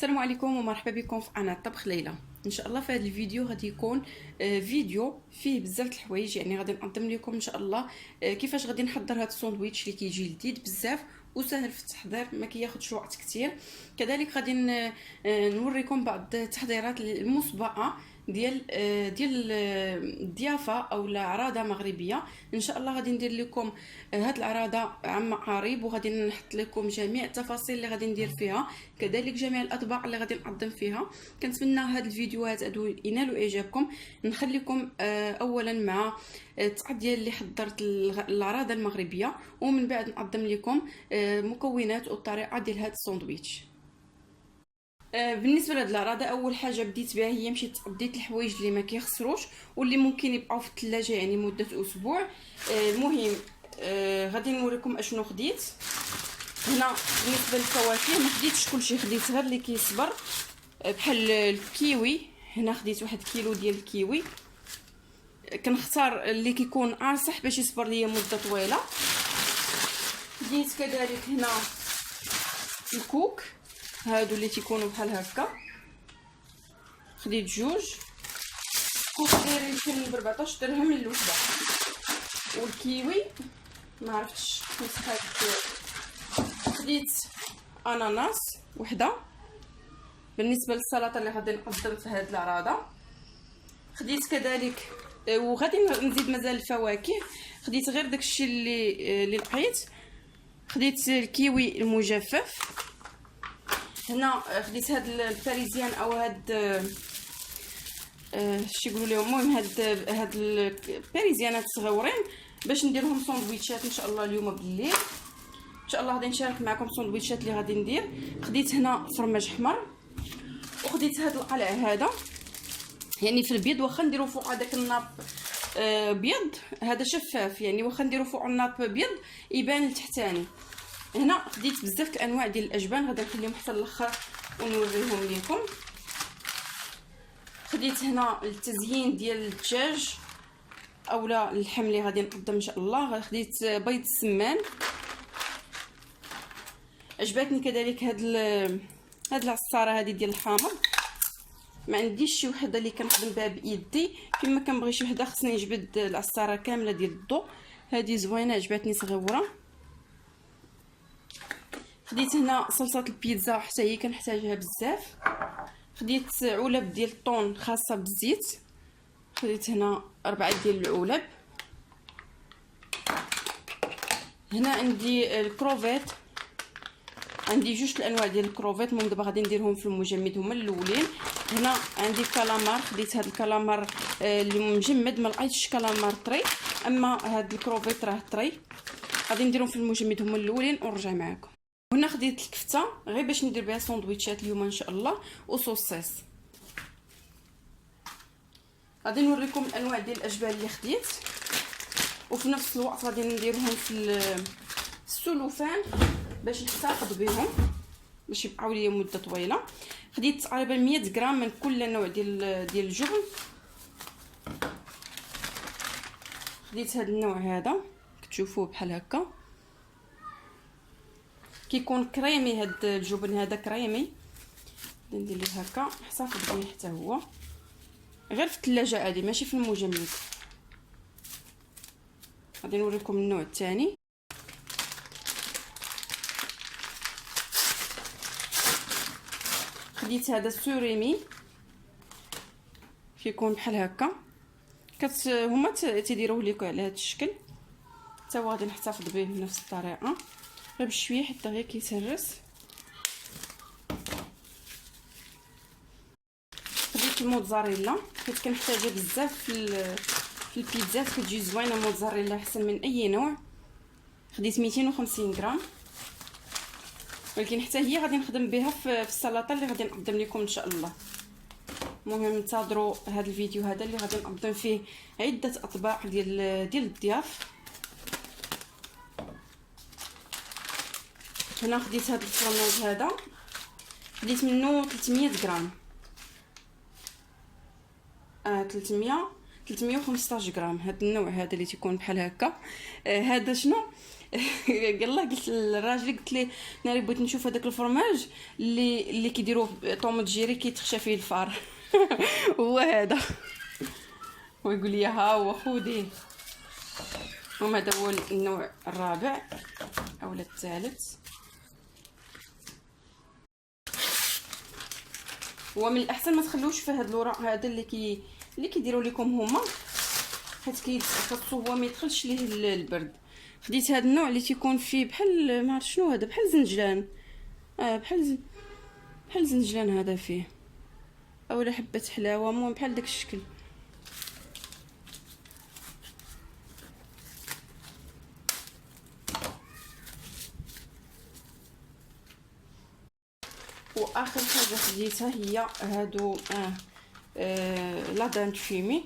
السلام عليكم ومرحبا بكم في قناه طبخ ليلى. ان شاء الله في هذا الفيديو غادي يكون فيديو فيه بزاف د الحوايج، يعني غادي نقدم لكم ان شاء الله كيفاش غادي نحضر هذا الساندويتش اللي كيجي لذيذ بزاف وسهل في التحضير، ما كياخذش وقت كثير. كذلك غادي نوريكم بعض التحضيرات المسبقه ديال الضيافه او العراضه مغربيه. ان شاء الله غادي ندير لكم هاد العراضه عما قريب، وغادي نحط لكم جميع التفاصيل اللي غادي ندير فيها، كذلك جميع الاطباق اللي غادي نقدم فيها. كنتمنى هاد الفيديوهات هادو ينالوا اعجابكم. نخليكم اولا مع التقد ديال اللي حضرت العراضه المغربيه، ومن بعد نقدم لكم مكونات والطريقه ديال هاد الساندويتش. بالنسبه لهاد العراضه، اول حاجه بديت بها هي مشيت عديت الحوايج اللي ما كيخسروش واللي ممكن يبقاو في الثلاجه يعني مده اسبوع. المهم غادي نوريكم اشنو خديت هنا. بالنسبه للفواكه ما خديتش كلشي، خديت غير اللي كيصبر، بحال الكيوي. هنا خديت 1 كيلو ديال الكيوي، كنختار اللي كيكون انصح باش يصبر ليا مده طويله. خديت كذلك هنا الكوك، هادو اللي تيكونوا بحال هكا، خديت جوج كوك داير يمكن ب 14 درهم للوحده. والكيوي ما عرفتش مسحات. خديت اناناس وحده بالنسبه للسلطه اللي غادي نقدم في هذه العراضه. خديت كذلك وغادي نزيد مازال الفواكه، خديت غير داكشي اللي لقيت. خديت الكيوي المجفف. هنا خديت هاد الباريزيان او هاد اش يقولوا لهم، المهم هاد الباريزيانات صغيورين باش نديرهم ساندويتشات ان شاء الله اليوم بالليل. ان شاء الله غادي نشارك معكم الساندويتشات اللي غادي ندير. خديت هنا فرماج احمر، وخديت هاد القلع هذا يعني في البيض، واخا نديرو فوق هذاك الناب بيض، هذا شفاف يعني واخا نديرو فوق الناب بيض يبان لتحتاني. هنا خديت بزاف الانواع ديال الاجبان، غادي نخليهم حتى الاخر ونوريهم لكم. خديت هنا التزيين ديال الدجاج اولا اللحم اللي غادي نقدم ان شاء الله. خديت بيض السمان. عجبتني كذلك هاد العصاره هذه ديال الحامض، ما عنديش شي وحده اللي كنخدم بها بايدي، كما كنبغي شي وحده خصني نجبد العصاره كامله ديال الضو. هذه زوينه عجبتني صغيره. خديت هنا صلصه البيتزا حتى هي كنحتاجها بزاف. خديت علب ديال الطون خاصه بالزيت، خديت هنا 4 ديال العلب. هنا عندي الكروفيت، عندي جوج الانواع ديال الكروفيت، المهم دابا غادي نديرهم في المجمد هما الاولين. هنا عندي كالامار، خديت هذا الكالامار اللي مجمد، ما لقيتش كالامار طري، اما هذا الكروفيت راه طري. غادي نديرهم في المجمد هما الاولين ونرجع معكم. هنا خديت الكفته غير باش ندير بها ساندويتشات اليوم ان شاء الله، وصوصيص. غادي نوريكم الانواع ديال الاجبان اللي خديت، وفي نفس الوقت غادي نديرهم في السلوفان باش نحتفظ بهم باش يبقاو لي مده طويله. خديت تقريبا 100 غرام من كل نوع ديال الجبن. خديت هذا النوع هذا كتشوفوه بحال هكا، كيكون كريمي هاد الجبن هذا كريمي. ندير ليه هكا احتفظ به حتى هو، غير في الثلاجه عادي ماشي في المجمد. غادي نوريكم النوع الثاني. خديت هذا السوريمي كيكون بحال هكا، هما تيديروه لكم على هذا الشكل، حتى هو غادي نحتفظ به بنفس الطريقه غير بشويه حتى غير كيتهرس. خديت الموتزاريلا حيت كنحتاجها بزاف في البيتزات، كتجي زوينه موتزاريلا احسن من اي نوع. خديت 250 غرام، ولكن حتى هي غادي نخدم بها في السلطه اللي غادي نقدم لكم ان شاء الله. المهم انتظروا هذا الفيديو هذا اللي غادي نقدم فيه عده اطباق ديال الضياف. هنا خديت هذا الفرماج هذا، خديت منه 300 غرام. 300 315 غرام. هذا النوع هذا اللي تيكون بحال هكا. هذا شنو يلا قلت للراجل، قلت ليه ناري بغيت نشوف هذاك الفرماج اللي كيديروه طوماط جيري كيتخشى فيه الفار. هو هذا. ويقول لي ها هو خذيه. وهذا هو النوع الرابع اولا الثالث. هو من الاحسن ما تخلوش فيه هذا الوراق هذا اللي كيديروا لكم هما، حيت خاصو هو ما يدخلش ليه البرد. خديت هذا النوع اللي تيكون فيه بحال ما عرفت شنو هذا، بحال زنجلان. بحال زنجلان هذا فيه، اولا حبه حلاوه، المهم بحال داك الشكل. واخر حاجه خديتها هي هادو لا دانت فيمي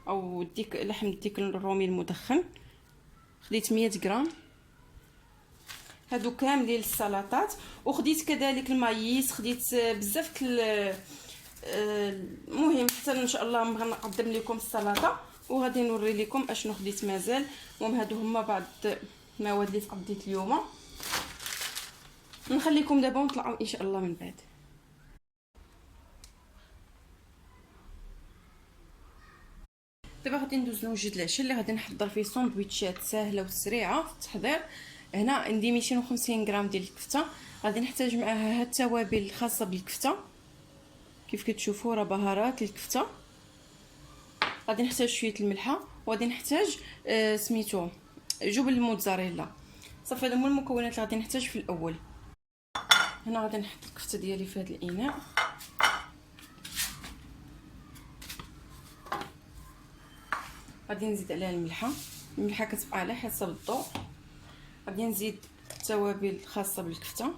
او لحم الديك الرومي المدخن. خديت 100 غرام. هادو كاملين للسلطات. وخديت كذلك المايس، خديت بزاف المهم حتى ان شاء الله غنقدم لكم السلطه وغادي نوري لكم اشنو خديت مازال. المهم هادو هما بعض المواد اللي تقضيت اليوم. نخليكم دابا ونطلعوا ان شاء الله من بعد. دابا غادي ندوز نوجد العشاء اللي غادي نحضر فيه ساندويتشات ساهله وسريعه في التحضير. هنا عندي 250 غرام ديال الكفته. غادي نحتاج معاها هاد التوابل الخاصه بالكفته كيف كتشوفوا، راه بهارات الكفته. غادي نحتاج شويه الملحه، وغادي نحتاج سميتو جبن الموتزاريلا. صافي هادو هما المكونات اللي غادي نحتاج في الاول. هنا غادي نحط الكفته ديالي في هذا الاناء. غادي نزيد عليها الملحه كتبقى على حسب الذوق. غادي نزيد التوابل الخاصه بالكفته،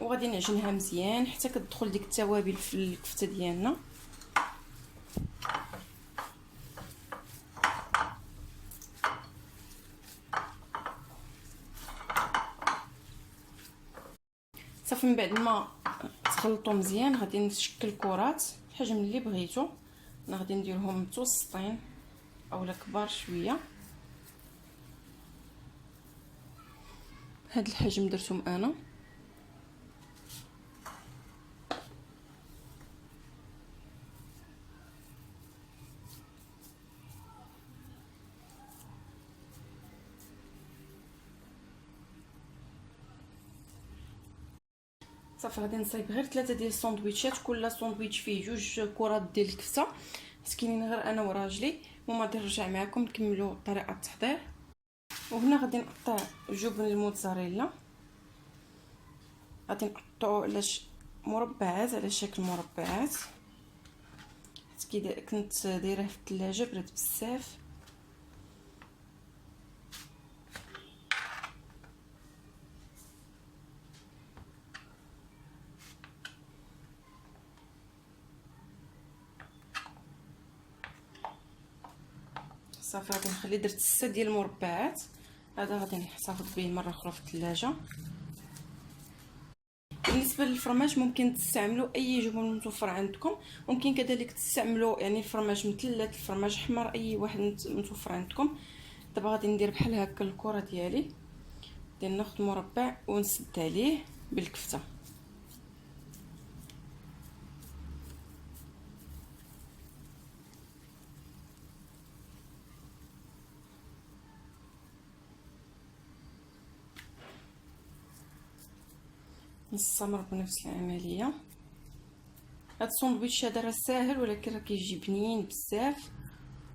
وغادي نعجنها مزيان حتى كتدخل ديك التوابل في الكفته ديالنا. صافي من بعد ما تخلطوا مزيان غادي نشكل كرات الحجم اللي بغيتو. انا غادي نديرهم متوسطين اولا كبار شويه. هاد الحجم درتهم انا. صافي غادي نصايب غير 3 ديال الساندويتشات، كل ساندويتش فيه 2 كرات ديال الكفته. مسكينين غير انا وراجلي. وما غادي نرجع معكم نكملوا طريقه التحضير. وهنا غادي نقطع جبن الموتزاريلا. غادي نقطعو على مربعات، على شكل مربعات، حيت كنت دايره في الثلاجه برد بزاف. صافي غادي نخلي درت 6 ديال المربعات. هذا غادي نحتفظ به مره اخرى في الثلاجه. بالنسبه للفرماج ممكن تستعملوا اي جبن متوفر عندكم. ممكن كذلك تستعملوا يعني الفرماج مثلث، الفرماج احمر، اي واحد متوفر عندكم. دابا غادي ندير بحال هكا الكره ديالي. غادي ناخذ مربع ونسد عليه بالكفته. نستمر بنفس العمليه. هاد الساندويتش هذا راه ساهل ولكن راه كيجي بنين بزاف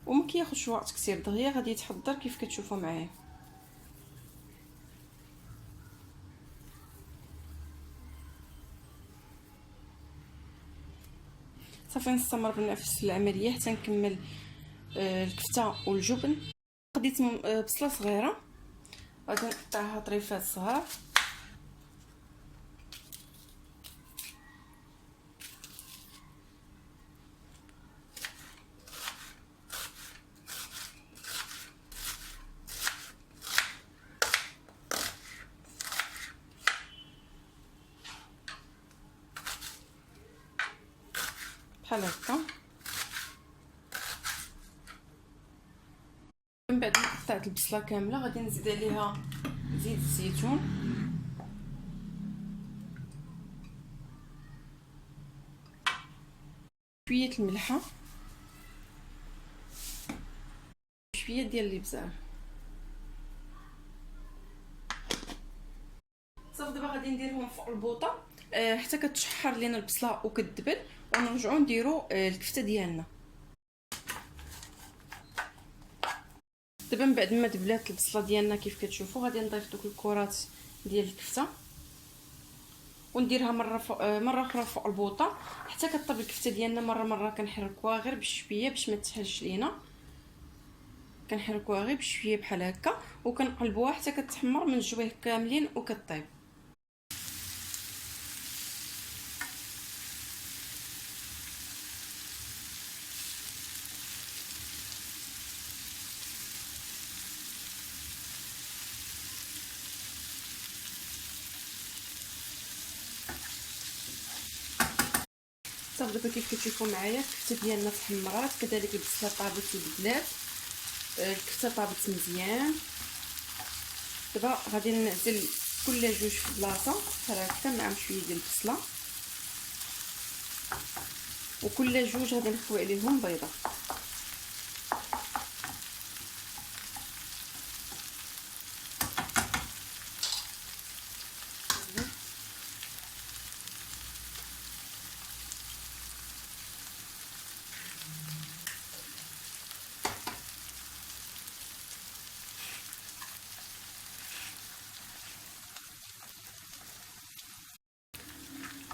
وما كياخذش وقت كثير. دغيا غادي يتحضر كيف كتشوفوا معايا. صافي نستمر بنفس العمليه حتى نكمل الكفته والجبن. خديت بصله صغيره غادي نقطعها طريفات صغار. بحال هكا. من بعد ما قطعت البصله كامله غادي نزيد عليها زيت الزيتون، شويه الملحه، شويه ديال الابزار. صافي دابا غادي نديرهم فوق البوطه حتى كتشحر لينا البصله وكتدبل، ونرجعوا نديروا الكفته ديالنا. دابا من بعد ما دبلات البصله ديالنا كيف كتشوفوا غادي نضيف دوك الكرات ديال الكفته ونديرها مره اخرى فوق البوطه حتى كطيب الكفته ديالنا. مره كنحركوها غير بشويه باش ما تحلش لينا، كنحركوها غير بشويه بحال هكا وكنقلبوها حتى كتحمر من الجويه كاملين وكطيب. صافي دابا كيف كتشوفوا معايا الكفته ديالنا تحمرات، كذلك البصله طابت وبدلات، الكفته طابت مزيان. دابا غادي نعزل كل جوج في بلاصه بحال هكا معهم شويه ديال البصله، وكل جوج غادي نخوي عليهم بيضه.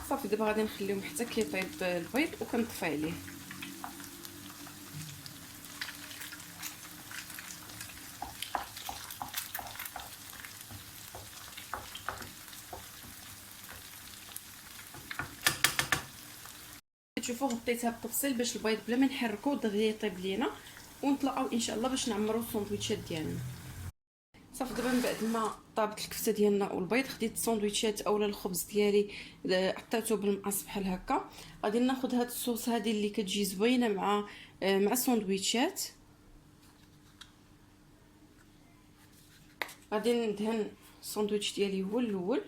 صافي دابا غادي نخليهم حتى كيطيب البيض وكنطفي عليه. كتشوفوا غطيتها بالتفصيل باش البيض بلا ما نحركو دغيا يطيب لينا، ونطلعوا ان شاء الله باش نعمروا الساندويتشات ديالنا. صافي دابا من بعد ما طابت الكفته ديالنا والبيض خديت الساندويتشات اولا الخبز ديالي قطعته بالمقص بحال هكا. غادي ناخذ هاد الصوص هذه اللي كتجي زوينه مع الساندويتشات، غادي ندهن الساندويتش ديالي هو الاول.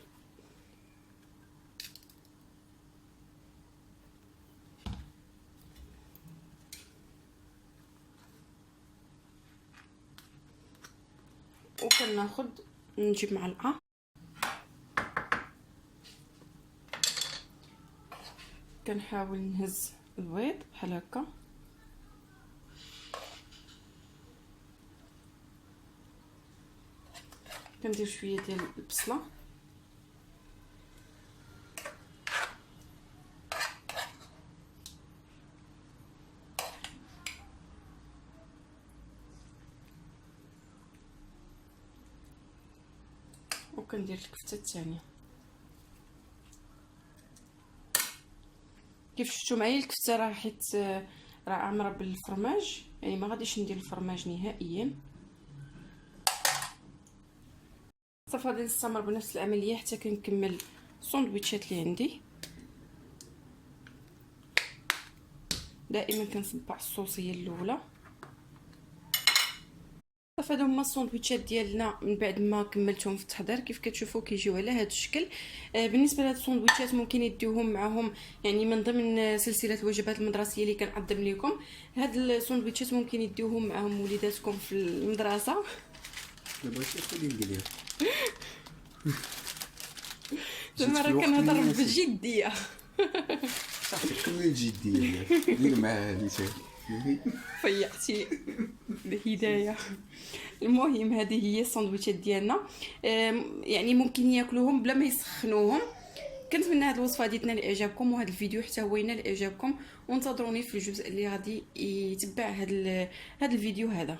وكناخذ نجيب معلقه كنحاول نهز البيض بحال هكا، كندير شويه ديال البصله وكندير الكفته الثانيه. كيف شفتوا معايا الكفته راه حيت راه عامره بالفرماج، يعني ما غاديش ندير الفرماج نهائيا. صافي غادي نستمر بنفس العمليه حتى كنكمل الساندويتشات اللي عندي. دائما كنصبع الصوصيه الاولى. صافي هادو هما الساندويتشات ديالنا من بعد ما كملتهم في التحضير. كيف كتشوفوا كيجيو على هذا الشكل. بالنسبه لهاد الساندويتشات ممكن يديوهم معهم، يعني من ضمن سلسله الوجبات المدرسيه اللي كنقدم لكم. هاد الساندويتشات ممكن يديوهم معهم وليداتكم في المدرسه. دابا شنو ندير؟ زعما راه كنهضر بجديه. صافي كمل الجديه دير معاه هادي فيعتي الهدايه. المهم هذه هي الساندويتشات ديالنا، يعني ممكن ياكلوهم بلا ما يسخنوهم. كنتمنى هذه الوصفه هذه تنال اعجابكم، وهذا الفيديو حتى هو ينال اعجابكم، وانتظروني في الجزء اللي غادي يتبع هذا الفيديو هذا.